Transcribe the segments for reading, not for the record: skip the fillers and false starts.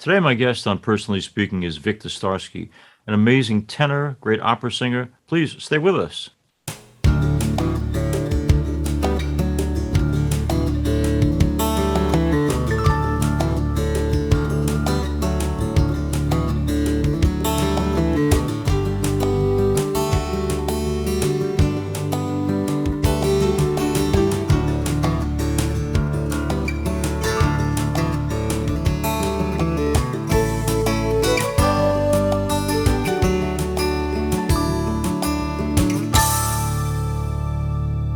Today, my guest on Personally Speaking is Victor Starsky, an amazing tenor, great opera singer. Please stay with us.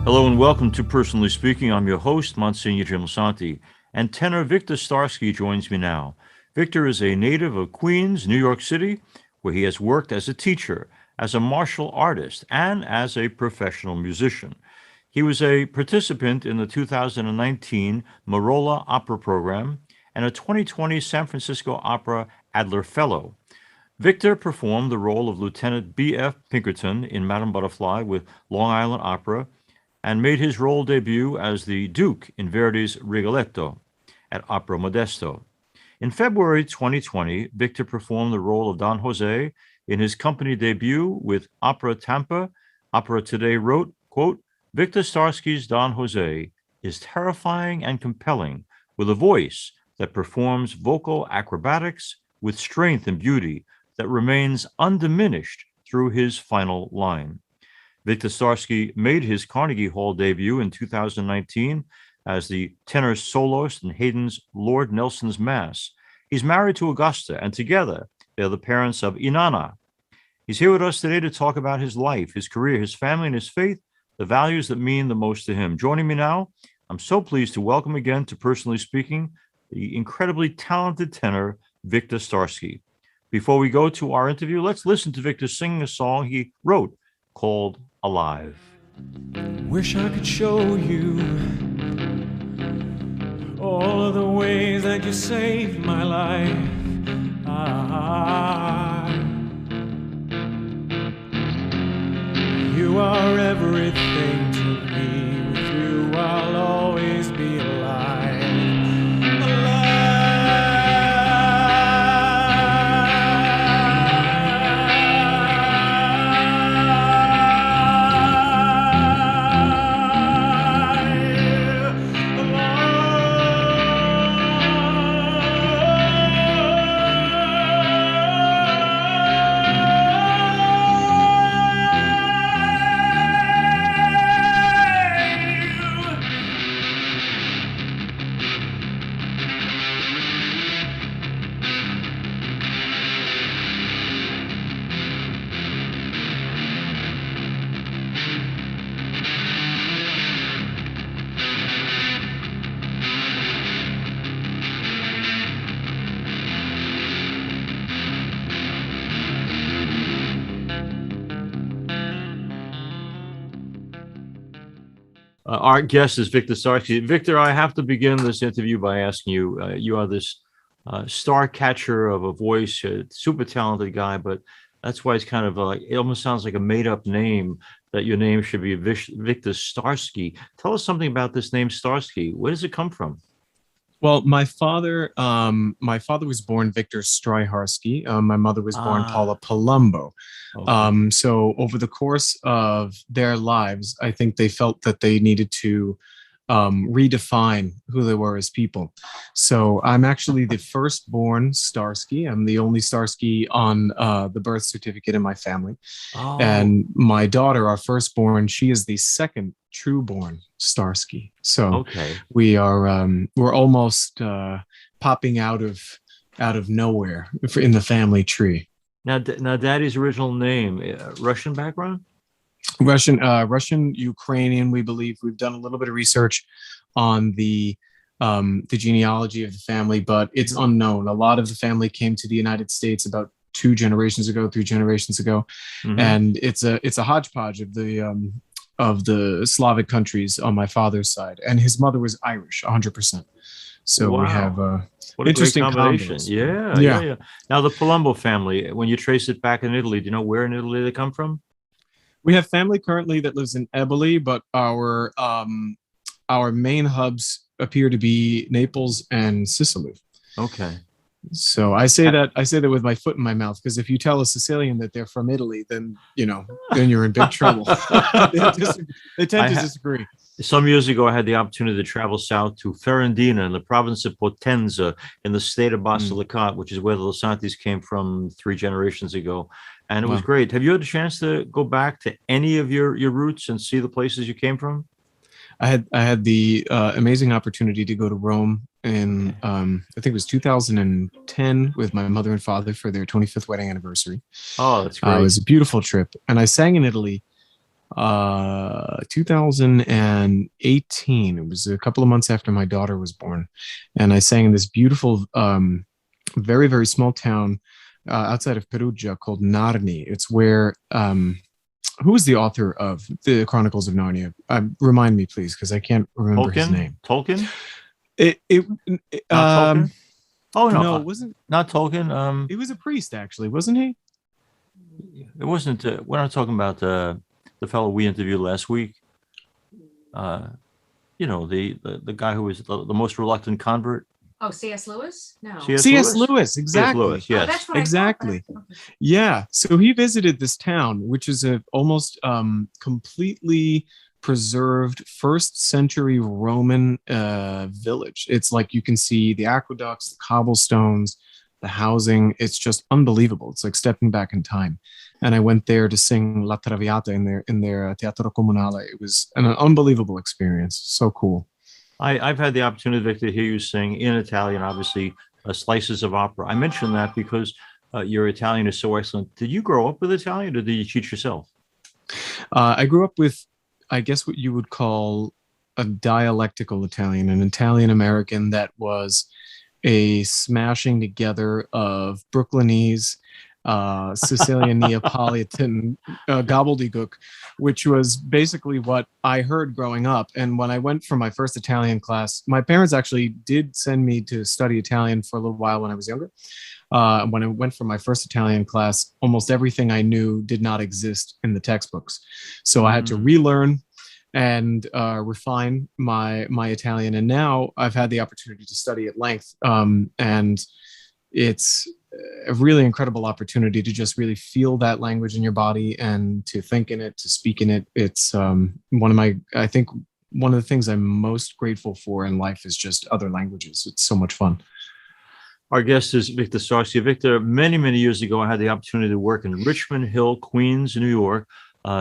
Hello and welcome to Personally Speaking. I'm your host, Msgr Lisante, and tenor Victor Starsky joins me now. Victor is a native of Queens, New York City, where he has worked as a teacher, as a martial artist, and as a professional musician. He was a participant in the 2019 Merola Opera Program and a 2020 San Francisco Opera Adler Fellow. Victor performed the role of Lieutenant B.F. Pinkerton in Madame Butterfly with Long Island Opera and made his role debut as the Duke in Verdi's Rigoletto at Opera Modesto. In February 2020, Victor performed the role of Don Jose in his company debut with Opera Tampa. Opera Today wrote, quote, "Victor Starsky's Don Jose is terrifying and compelling with a voice that performs vocal acrobatics with strength and beauty that remains undiminished through his final line." Victor Starsky made his Carnegie Hall debut in 2019 as the tenor soloist in Haydn's Lord Nelson's Mass. He's married to Augusta, and together they're the parents of Inanna. He's here with us today to talk about his life, his career, his family, and his faith, the values that mean the most to him. Joining me now, I'm so pleased to welcome again to Personally Speaking, the incredibly talented tenor, Victor Starsky. Before we go to our interview, let's listen to Victor singing a song he wrote called Alive. Wish I could show you all of the ways that you saved my life. You are everything to me. With you I'll always be alive. Our guest is Victor Starsky. Victor, I have to begin this interview by asking you, you are this star catcher of a voice, super talented guy, but that's why it's kind of like, it almost sounds like a made up name, that your name should be Victor Starsky. Tell us something about this name Starsky. Where does it come from? Well, my father was born Victor Stryharsky. My mother was born Paula Palumbo. Okay. So over the course of their lives, I think they felt that they needed to redefine who they were as people. So I'm actually the firstborn Starsky. I'm the only Starsky on the birth certificate in my family. Oh. And my daughter, our firstborn, she is the second trueborn Starsky. So Okay. we're almost popping out of nowhere in the family tree. Now, Daddy's original name, Russian background? Russian, Ukrainian, we believe. We've done a little bit of research on the genealogy of the family, but it's unknown. A lot of the family came to the United States about 3 generations ago, Mm-hmm. and it's a hodgepodge of the Slavic countries on my father's side, and his mother was Irish, 100%. So Wow. we have What a interesting great combination. combos. Yeah. Now, the Palumbo family, when you trace it back in Italy, do you know where in Italy they come from? We have family currently that lives in Eboli, but our main hubs appear to be Naples and Sicily. Okay. So I say that with my foot in my mouth, because if you tell a Sicilian that they're from Italy, then then you're in big trouble. They tend to disagree. Some years ago, I had the opportunity to travel south to Ferrandina in the province of Potenza in the state of Basilicata, which is where the Lisantes came from 3 generations ago. And it was Wow. great. Have you had a chance to go back to any of your roots and see the places you came from? I had the amazing opportunity to go to Rome in I think it was 2010 with my mother and father for their 25th wedding anniversary. Oh, that's It great. was a beautiful trip, and I sang in Italy 2018. It was a couple of months after my daughter was born, and I sang in this beautiful very, very small town outside of Perugia called Narni. It's where who is the author of the Chronicles of Narnia? Remind me, please, because I can't remember his name. Tolkien? Not Tolkien? Oh no, no, it wasn't. Not Tolkien. He was a priest, actually, wasn't he? It wasn't. We're not talking about the fellow we interviewed last week. The guy who was the most reluctant convert. Oh, C.S. Lewis? No. C.S. Lewis, exactly. C.S. Lewis, yes. Oh, that's what Exactly. I thought. Okay. Yeah. So he visited this town, which is a almost completely preserved first century Roman village. It's like you can see the aqueducts, the cobblestones, the housing. It's just unbelievable. It's like stepping back in time. And I went there to sing La Traviata in their Teatro Comunale. It was an unbelievable experience. So cool. I've had the opportunity, Victor, to hear you sing in Italian, obviously, slices of opera. I mentioned that because your Italian is so excellent. Did you grow up with Italian, or did you teach yourself? I grew up with, I guess, what you would call a dialectical Italian, an Italian American that was a smashing together of Brooklynese, Sicilian Neapolitan gobbledygook, which was basically what I heard growing up. And when I went for my first Italian class, my parents actually did send me to study Italian for a little while when I was younger. When I went for my first Italian class, almost everything I knew did not exist in the textbooks. So I had to relearn and refine my Italian. And now I've had the opportunity to study at length. And it's a really incredible opportunity to just really feel that language in your body and to think in it, to speak in it. It's I think one of the things I'm most grateful for in life is just other languages. It's so much fun. Our guest is Victor Starsky. Victor, many, many years ago, I had the opportunity to work in Richmond Hill, Queens, New York,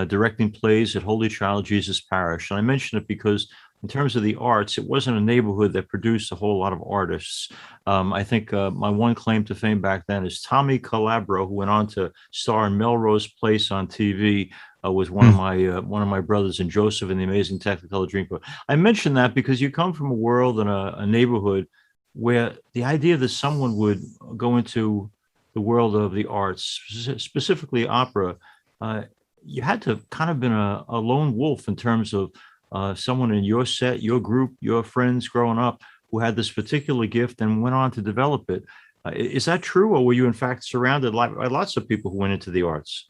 directing plays at Holy Child Jesus Parish. And I mention it because in terms of the arts, it wasn't a neighborhood that produced a whole lot of artists. I think my one claim to fame back then is Tommy Calabro, who went on to star in Melrose Place on TV, was one of my brothers, and Joseph in the Amazing Technicolor Dreamcoat. I mention that because you come from a world and a neighborhood where the idea that someone would go into the world of the arts, specifically opera, you had to kind of been a lone wolf in terms of someone in your set, your group, your friends growing up who had this particular gift and went on to develop it. Is that true, or were you in fact surrounded by lots of people who went into the arts?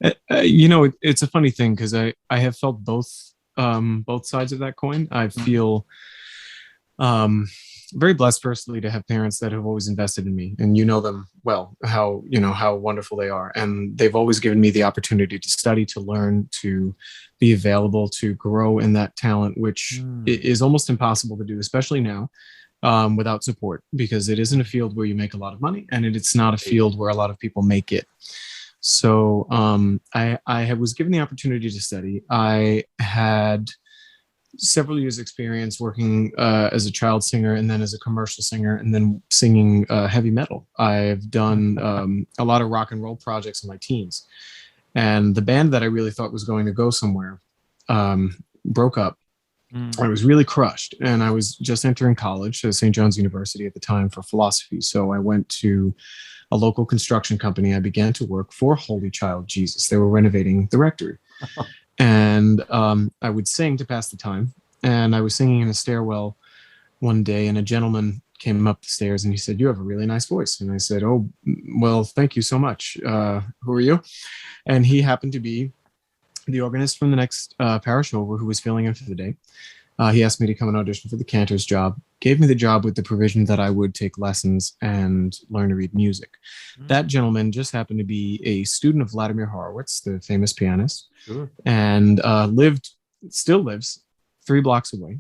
It's a funny thing because I have felt both sides of that coin. I feel very blessed personally to have parents that have always invested in me, and you know them well, how wonderful they are. And they've always given me the opportunity to study, to learn, to be available, to grow in that talent, which is almost impossible to do, especially now, without support, because it isn't a field where you make a lot of money, and it's not a field where a lot of people make it. So I was given the opportunity to study. I had several years experience working as a child singer, and then as a commercial singer, and then singing heavy metal. I've done a lot of rock and roll projects in my teens, and the band that I really thought was going to go somewhere broke up. I was really crushed, and I was just entering college at St. John's University at the time for philosophy. So I went to a local construction company. I began to work for Holy Child Jesus. They were renovating the rectory. And I would sing to pass the time. And I was singing in a stairwell one day, and a gentleman came up the stairs and he said, "You have a really nice voice." And I said, "Oh, well, thank you so much. Who are you?" And he happened to be the organist from the next parish over who was filling in for the day. He asked me to come and audition for the cantor's job. gave me the job with the provision that I would take lessons and learn to read music. That gentleman just happened to be a student of Vladimir Horowitz, the famous pianist, Sure. and still lives 3 blocks away,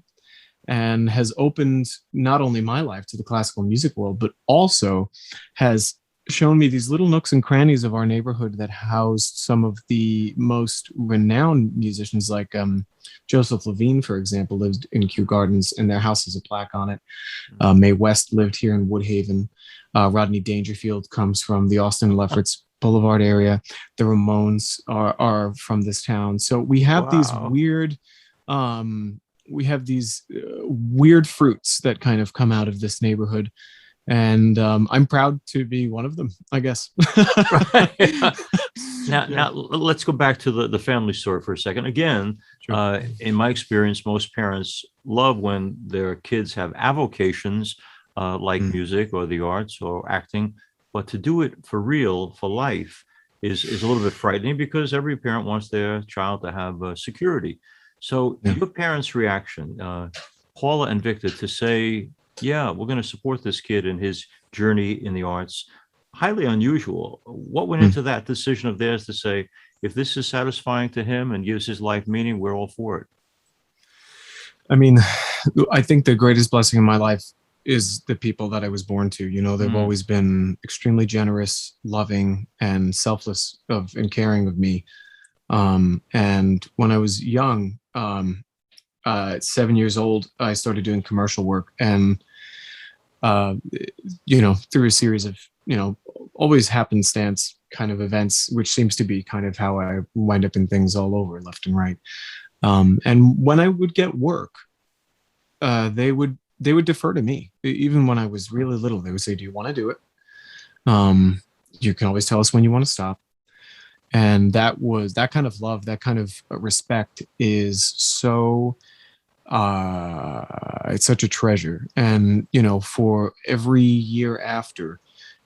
and has opened not only my life to the classical music world, but also has shown me these little nooks and crannies of our neighborhood that housed some of the most renowned musicians, like Joseph Levine, for example, lived in Kew Gardens, and their house has a plaque on it. Mae West lived here in Woodhaven. Rodney Dangerfield comes from the Austin and Lefferts Boulevard area. The Ramones are from this town. So we have these weird fruits that kind of come out of this neighborhood. And I'm proud to be one of them, I guess. Now let's go back to the family story for a second. Again, Sure. In my experience, most parents love when their kids have avocations like music or the arts or acting, but to do it for real, for life, is a little bit frightening, because every parent wants their child to have security. So your parents' reaction, Paula and Victor, to say, yeah, we're going to support this kid in his journey in the arts, highly unusual. What went into that decision of theirs to say, if this is satisfying to him and gives his life meaning, we're all for it? I mean, I think the greatest blessing in my life is the people that I was born to. You know, they've always been extremely generous, loving, and selfless and caring of me. And when I was young, at 7 years old, I started doing commercial work, and through a series of always happenstance kind of events, which seems to be kind of how I wind up in things all over, left and right. And when I would get work, they would defer to me. Even when I was really little, they would say, "Do you want to do it? You can always tell us when you want to stop." And that kind of love, that kind of respect is so, it's such a treasure. And, for every year after,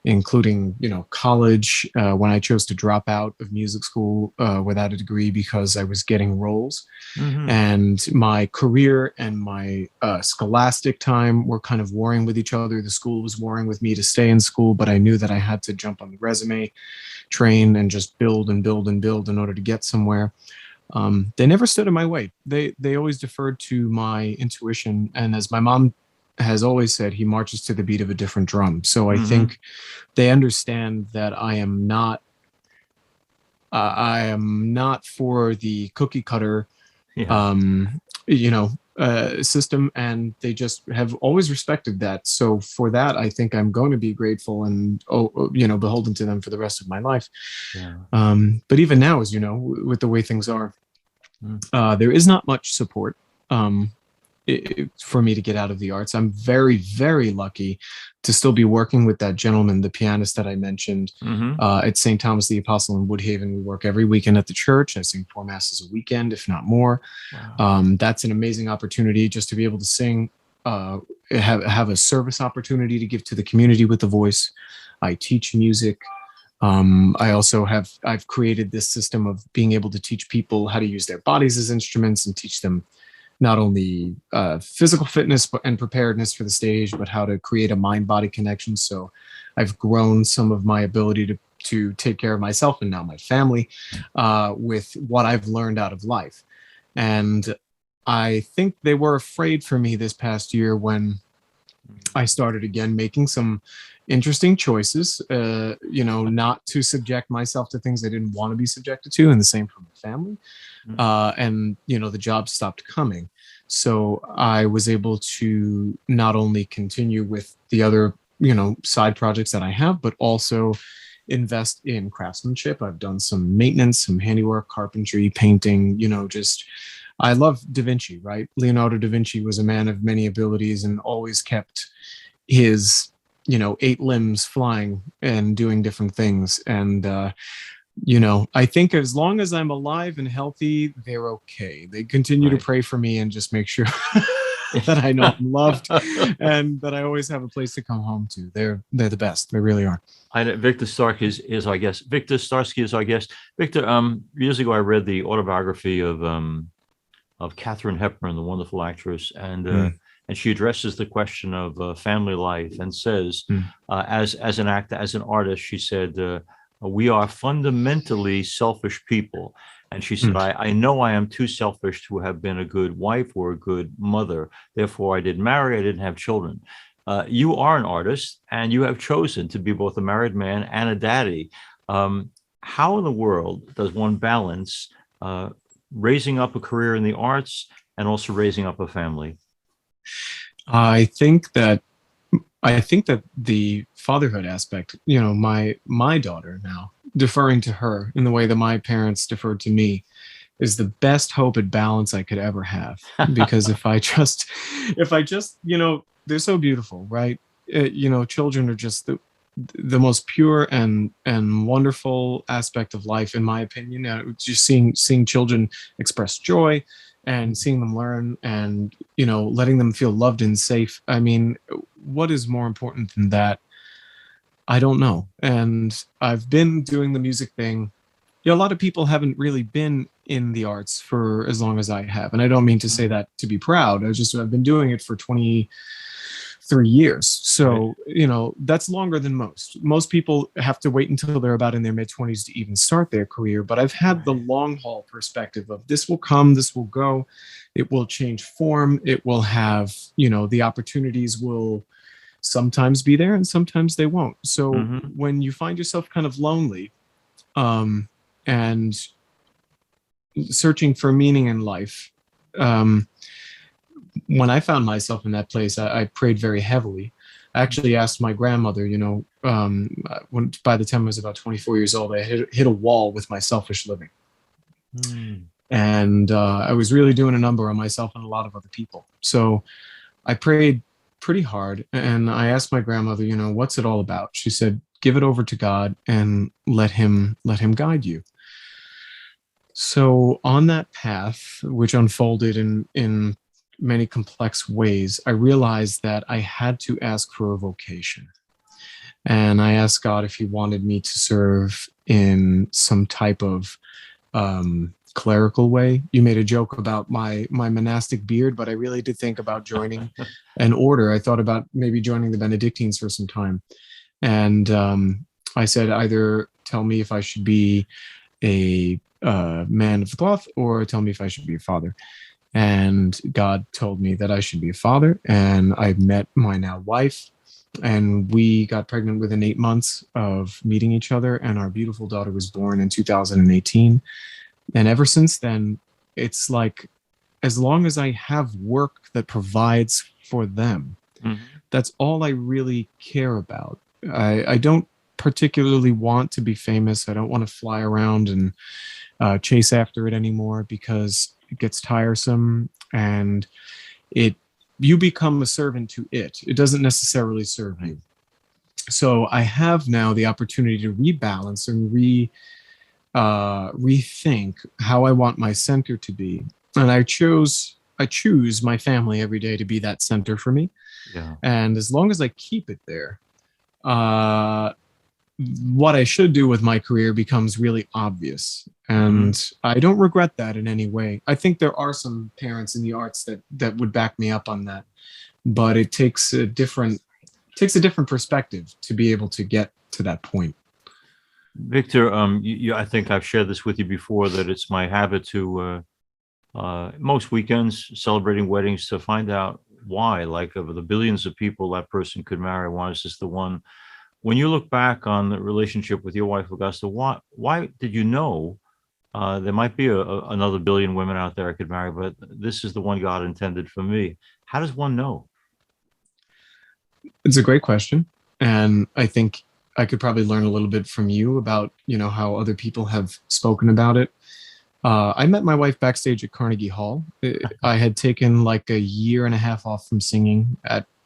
including, college, when I chose to drop out of music school without a degree because I was getting roles, and my career and my scholastic time were kind of warring with each other. The school was warring with me to stay in school, but I knew that I had to jump on the resume train and just build and build and build in order to get somewhere. They never stood in my way. They always deferred to my intuition. And as my mom has always said, he marches to the beat of a different drum. So I think they understand that I am not for the cookie cutter, system, and they just have always respected that. So for that, I think I'm going to be grateful and beholden to them for the rest of my life. But even now, as you know, with the way things are, there is not much support for me to get out of the arts. I'm very, very lucky to still be working with that gentleman, the pianist that I mentioned, at St. Thomas the Apostle in Woodhaven. We work every weekend at the church. I sing 4 masses a weekend, if not more. That's an amazing opportunity just to be able to sing, have a service opportunity to give to the community with the voice. I teach music. I've created this system of being able to teach people how to use their bodies as instruments and teach them not only physical fitness and preparedness for the stage, but how to create a mind-body connection. So I've grown some of my ability to take care of myself and now my family with what I've learned out of life. And I think they were afraid for me this past year when I started again making some interesting choices, not to subject myself to things I didn't want to be subjected to, and the same for my family. And the job stopped coming. So I was able to not only continue with the other, side projects that I have, but also invest in craftsmanship. I've done some maintenance, some handiwork, carpentry, painting, I love Da Vinci, right? Leonardo da Vinci was a man of many abilities and always kept his, 8 limbs flying and doing different things. And, I think as long as I'm alive and healthy, they're okay. They continue to pray for me and just make sure that I know I'm loved and that I always have a place to come home to. They're the best. They really are. I know Victor Starsky is our guest. Victor Starsky is our guest. Victor, years ago, I read the autobiography of Katharine Hepburn, the wonderful actress, and and she addresses the question of family life and says, as an actor, as an artist, she said, we are fundamentally selfish people. And she said, I know I am too selfish to have been a good wife or a good mother. Therefore, I didn't marry, I didn't have children. You are an artist, and you have chosen to be both a married man and a daddy. How in the world does one balance raising up a career in the arts and also raising up a family? I think that the fatherhood aspect, my daughter now, deferring to her in the way that my parents deferred to me, is the best hope at balance I could ever have. Because if I just, they're so beautiful, right? Children are just the most pure and wonderful aspect of life, in my opinion. Just seeing children express joy and seeing them learn, and letting them feel loved and safe. I mean, what is more important than that? I don't know. And I've been doing the music thing. A lot of people haven't really been in the arts for as long as I have, and I don't mean to say that to be proud. I've been doing it for 23 years. So, that's longer than most. Most people have to wait until they're about in their mid-20s to even start their career. But I've had the long haul perspective of this will come, this will go, it will change form, it will have, the opportunities will sometimes be there and sometimes they won't. So when you find yourself kind of lonely and searching for meaning in life, when I found myself in that place, I prayed very heavily. I actually asked my grandmother, when by the time I was about 24 years old, I hit a wall with my selfish living. And I was really doing a number on myself and a lot of other people. So I prayed pretty hard, and I asked my grandmother, what's it all about? She said, give it over to God and let him guide you. So on that path, which unfolded in many complex ways, I realized that I had to ask for a vocation. And I asked God if he wanted me to serve in some type of clerical way. You made a joke about my monastic beard, but I really did think about joining an order. I thought about maybe joining the Benedictines for some time. And I said, either tell me if I should be a man of the cloth or tell me if I should be a father. And God told me that I should be a father. And I met my now wife, and we got pregnant within 8 months of meeting each other. And our beautiful daughter was born in 2018. And ever since then, it's like, as long as I have work that provides for them, that's all I really care about. I don't particularly want to be famous. I don't want to fly around and chase after it anymore, because it gets tiresome, and you become a servant to it. It doesn't necessarily serve you. So I have now the opportunity to rebalance and rethink how I want my center to be. And I choose my family every day to be that center for me. Yeah. And as long as I keep it there, what I should do with my career becomes really obvious. And I don't regret that in any way. I think there are some parents in the arts that would back me up on that, but it takes a different perspective to be able to get to that point. Victor, I think I've shared this with you before, that it's my habit to most weekends celebrating weddings to find out why, like, of the billions of people that person could marry, why is this the one? When you look back on the relationship with your wife, Augusta, why did you know there might be another billion women out there I could marry, but this is the one God intended for me? How does one know? It's a great question. And I think I could probably learn a little bit from you about, how other people have spoken about it. I met my wife backstage at Carnegie Hall. I had taken like a year and a half off from singing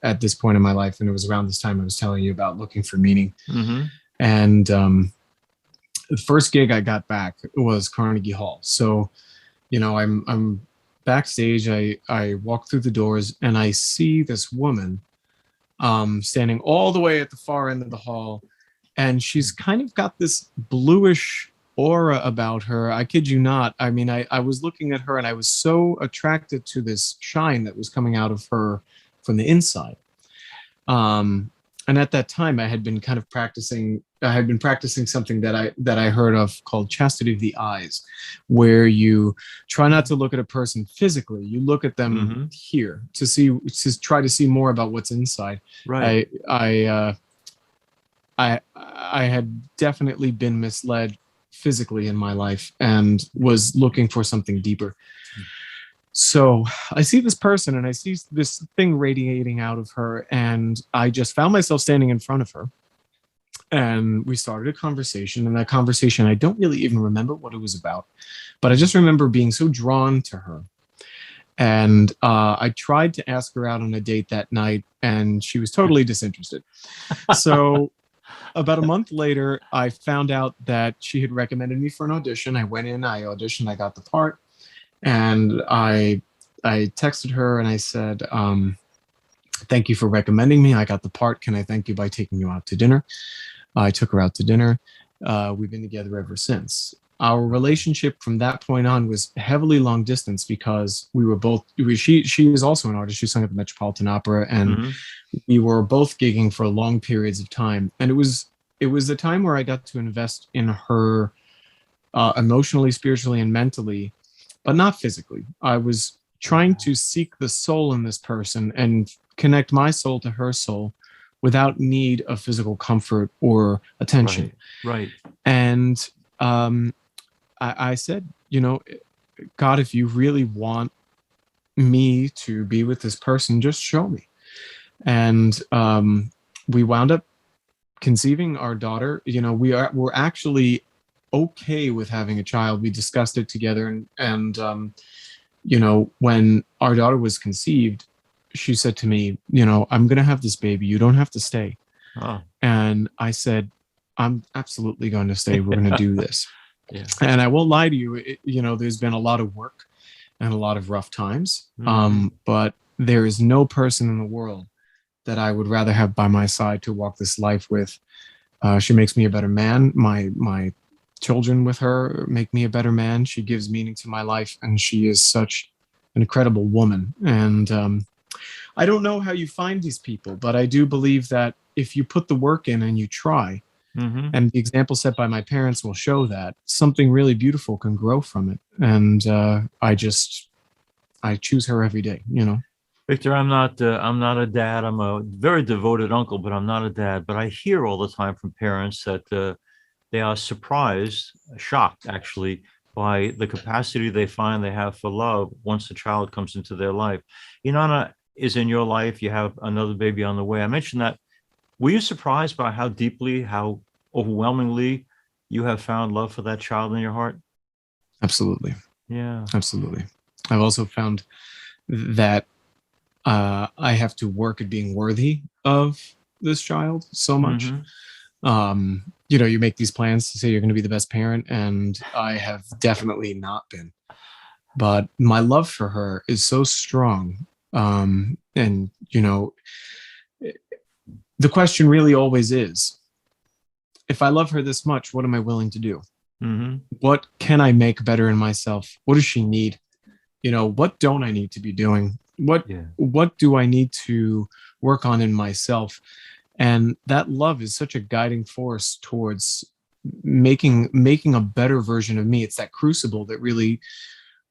at this point in my life. And it was around this time I was telling you about looking for meaning. And the first gig I got back was Carnegie Hall. So, I'm backstage. I walk through the doors and I see this woman standing all the way at the far end of the hall. And she's kind of got this bluish aura about her. I kid you not. I mean, I was looking at her and I was so attracted to this shine that was coming out of her from the inside. And at that time, I had been kind of practicing. I had been practicing something that I heard of called chastity of the eyes, where you try not to look at a person physically. You look at them here to try to see more about what's inside. Right. I had definitely been misled physically in my life and was looking for something deeper. So I see this person and I see this thing radiating out of her, and I just found myself standing in front of her. And we started a conversation, and that conversation, I don't really even remember what it was about, but I just remember being so drawn to her. And I tried to ask her out on a date that night, and she was totally disinterested. So about a month later, I found out that she had recommended me for an audition. I went in, I auditioned, I got the part. And I texted her and I said, thank you for recommending me. I got the part. Can I thank you by taking you out to dinner? I took her out to dinner. We've been together ever since. Our relationship from that point on was heavily long distance because she was also an artist. She sang at the Metropolitan Opera, and we were both gigging for long periods of time. And it was a time where I got to invest in her emotionally, spiritually, and mentally, but not physically. I was trying to seek the soul in this person and connect my soul to her soul without need of physical comfort or attention. Right. And I said, God, if you really want me to be with this person, just show me. And we wound up conceiving our daughter. We're actually okay with having a child. We discussed it together, and when our daughter was conceived, she said to me, I'm gonna have this baby, you don't have to stay. And I said, I'm absolutely going to stay. We're gonna do this. Yeah. And I won't lie to you, there's been a lot of work and a lot of rough times, but there is no person in the world that I would rather have by my side to walk this life with. She makes me a better man. My children with her make me a better man. She gives meaning to my life, and she is such an incredible woman. And I don't know how you find these people, but I do believe that if you put the work in and you try, and the example set by my parents will show that something really beautiful can grow from it. And I choose her every day. Victor, I'm not a dad. I'm a very devoted uncle, but I'm not a dad. But I hear all the time from parents that they are surprised, shocked actually, by the capacity they find they have for love once the child comes into their life. Inanna is in your life. You have another baby on the way. I mentioned that. Were you surprised by how deeply, how overwhelmingly you have found love for that child in your heart? Absolutely. Yeah. Absolutely. I've also found that I have to work at being worthy of this child so much. You make these plans to say you're going to be the best parent, and I have definitely not been. But my love for her is so strong. And the question really always is, if I love her this much, what am I willing to do? What can I make better in myself? What does she need? What don't I need to be doing? What do I need to work on in myself? And that love is such a guiding force towards making a better version of me. It's that crucible that really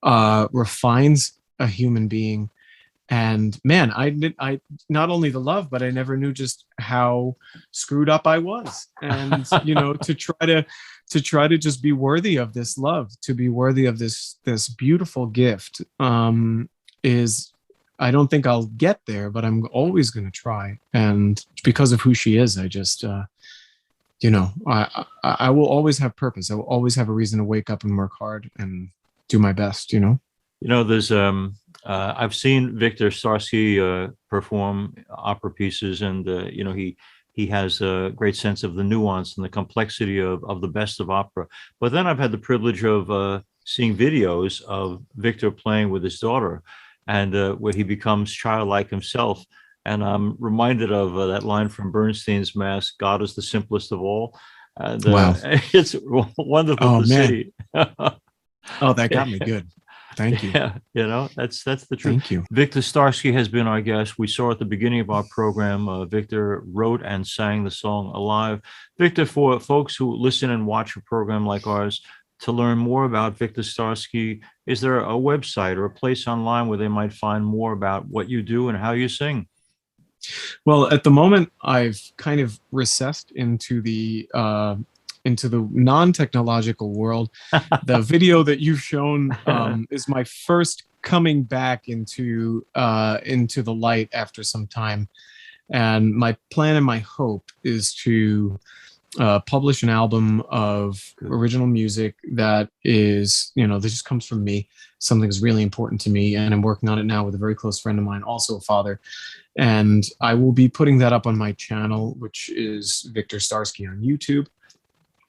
refines a human being. And man, I not only the love, but I never knew just how screwed up I was. And to try to just be worthy of this love, to be worthy of this beautiful gift, is, I don't think I'll get there, but I'm always going to try. And because of who she is, I just, I will always have purpose. I will always have a reason to wake up and work hard and do my best, There's, I've seen Victor Starsky perform opera pieces, and, he has a great sense of the nuance and the complexity of the best of opera. But then I've had the privilege of seeing videos of Victor playing with his daughter, and where he becomes childlike himself. And I'm reminded of that line from Bernstein's Mass, "God is the simplest of all." And wow. It's wonderful to see. Oh, that got me good. Thank you. Yeah, that's the truth. Thank you. Victor Starsky has been our guest. We saw at the beginning of our program, Victor wrote and sang the song Alive. Victor, for folks who listen and watch a program like ours, to learn more about Victor Starsky, is there a website or a place online where they might find more about what you do and how you sing? Well, at the moment, I've kind of recessed into the non-technological world. The video that you've shown is my first coming back into the light after some time, and my plan and my hope is to publish an album of original music that is, that just comes from me. Something is really important to me, and I'm working on it now with a very close friend of mine, also a father. And I will be putting that up on my channel, which is Victor Starsky on YouTube.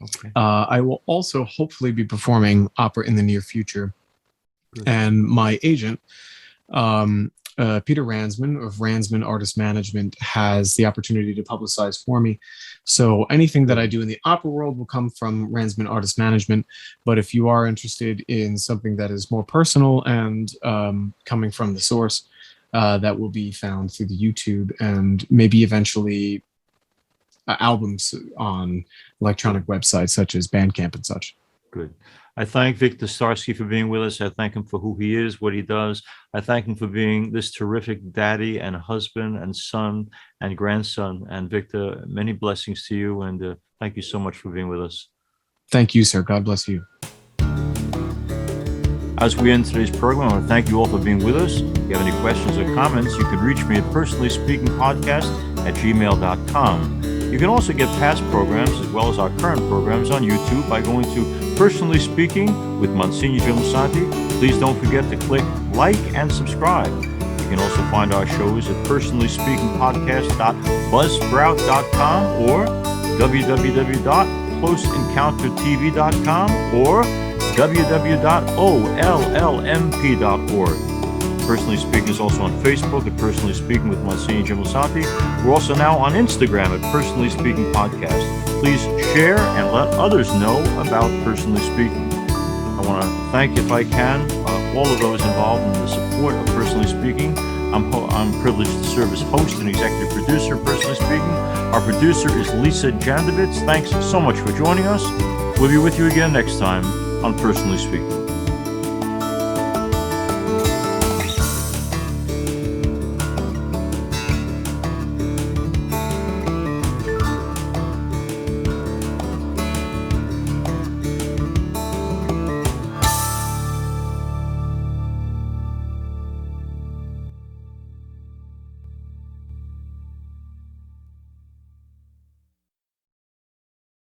Okay. I will also hopefully be performing opera in the near future. Good. And my agent, Peter Ransman of Ransman Artist Management, has the opportunity to publicize for me. So anything that I do in the opera world will come from Ransman Artist Management. But if you are interested in something that is more personal and coming from the source, that will be found through the YouTube and maybe eventually albums on electronic websites such as Bandcamp and such. Good. I thank Victor Starsky for being with us. I thank him for who he is, what he does. I thank him for being this terrific daddy and husband and son and grandson. And Victor, many blessings to you. And thank you so much for being with us. Thank you, sir. God bless you. As we end today's program, I want to thank you all for being with us. If you have any questions or comments, you can reach me at personallyspeakingpodcast@gmail.com. You can also get past programs as well as our current programs on YouTube by going to Personally Speaking with Msgr Jim Lisante. Please don't forget to click like and subscribe. You can also find our shows at personallyspeakingpodcast.buzzsprout.com or www.closeencountertv.com or www.ollmp.org. Personally Speaking is also on Facebook at Personally Speaking with Msgr Jim Lisante. We're also now on Instagram at Personally Speaking Podcast. Please share and let others know about Personally Speaking. I want to thank, if I can, all of those involved in the support of Personally Speaking. I'm privileged to serve as host and executive producer of Personally Speaking. Our producer is Lisa Jandovitz. Thanks so much for joining us. We'll be with you again next time on Personally Speaking.